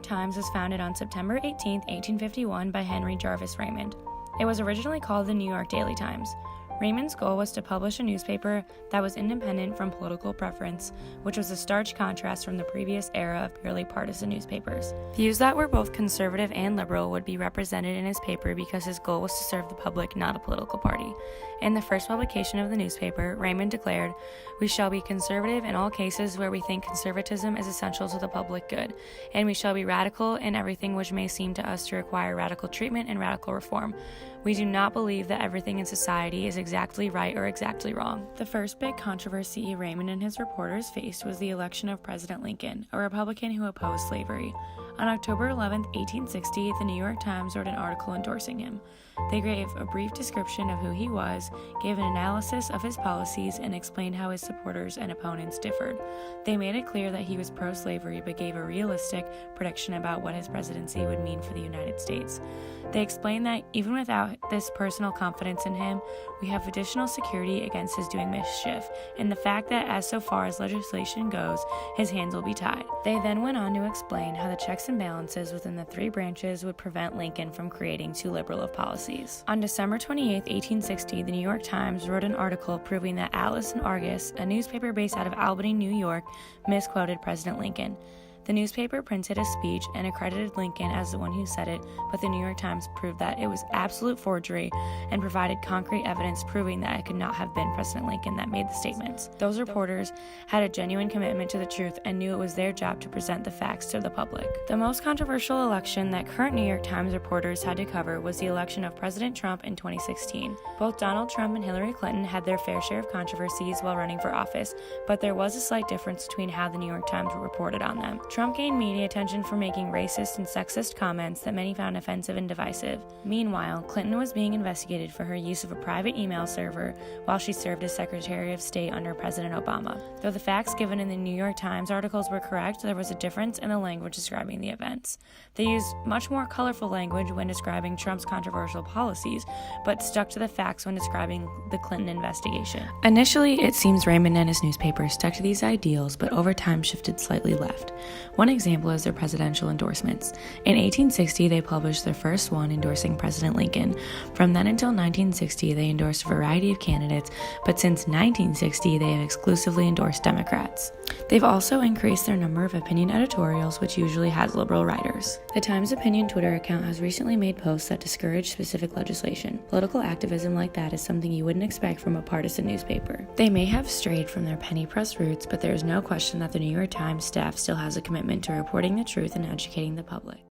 York Times was founded on September 18, 1851 by Henry Jarvis Raymond. It was originally called the New York Daily Times. Raymond's goal was to publish a newspaper that was independent from political preference, which was a stark contrast from the previous era of purely partisan newspapers. Views that were both conservative and liberal would be represented in his paper because his goal was to serve the public, not a political party. In the first publication of the newspaper, Raymond declared, "We shall be conservative in all cases where we think conservatism is essential to the public good, and we shall be radical in everything which may seem to us to require radical treatment and radical reform. We do not believe that everything in society is exactly right or exactly wrong." The first big controversy Raymond and his reporters faced was the election of President Lincoln, a Republican who opposed slavery. On October 11, 1860, the New York Times wrote an article endorsing him. They gave a brief description of who he was, gave an analysis of his policies, and explained how his supporters and opponents differed. They made it clear that he was pro-slavery but gave a realistic prediction about what his presidency would mean for the United States. They explained that even without this personal confidence in him, we have additional security against his doing mischief, and the fact that as so far as legislation goes, his hands will be tied. They then went on to explain how the checks and balances within the three branches would prevent Lincoln from creating too liberal of policies. On December 28, 1860, the New York Times wrote an article proving that Atlas and Argus, a newspaper based out of Albany, New York, misquoted President Lincoln. The newspaper printed a speech and accredited Lincoln as the one who said it, but the New York Times proved that it was absolute forgery and provided concrete evidence proving that it could not have been President Lincoln that made the statements. Those reporters had a genuine commitment to the truth and knew it was their job to present the facts to the public. The most controversial election that current New York Times reporters had to cover was the election of President Trump in 2016. Both Donald Trump and Hillary Clinton had their fair share of controversies while running for office, but there was a slight difference between how the New York Times reported on them. Trump gained media attention for making racist and sexist comments that many found offensive and divisive. Meanwhile, Clinton was being investigated for her use of a private email server while she served as Secretary of State under President Obama. Though the facts given in the New York Times articles were correct, there was a difference in the language describing the events. They used much more colorful language when describing Trump's controversial policies, but stuck to the facts when describing the Clinton investigation. Initially, it seems Raymond and his newspaper stuck to these ideals, but over time shifted slightly left. One example is their presidential endorsements. In 1860, they published their first one endorsing President Lincoln. From then until 1960, they endorsed a variety of candidates, but since 1960, they have exclusively endorsed Democrats. They've also increased their number of opinion editorials, which usually has liberal writers. The Times Opinion Twitter account has recently made posts that discourage specific legislation. Political activism like that is something you wouldn't expect from a partisan newspaper. They may have strayed from their penny press roots, but there is no question that the New York Times staff still has a commitment to reporting the truth and educating the public.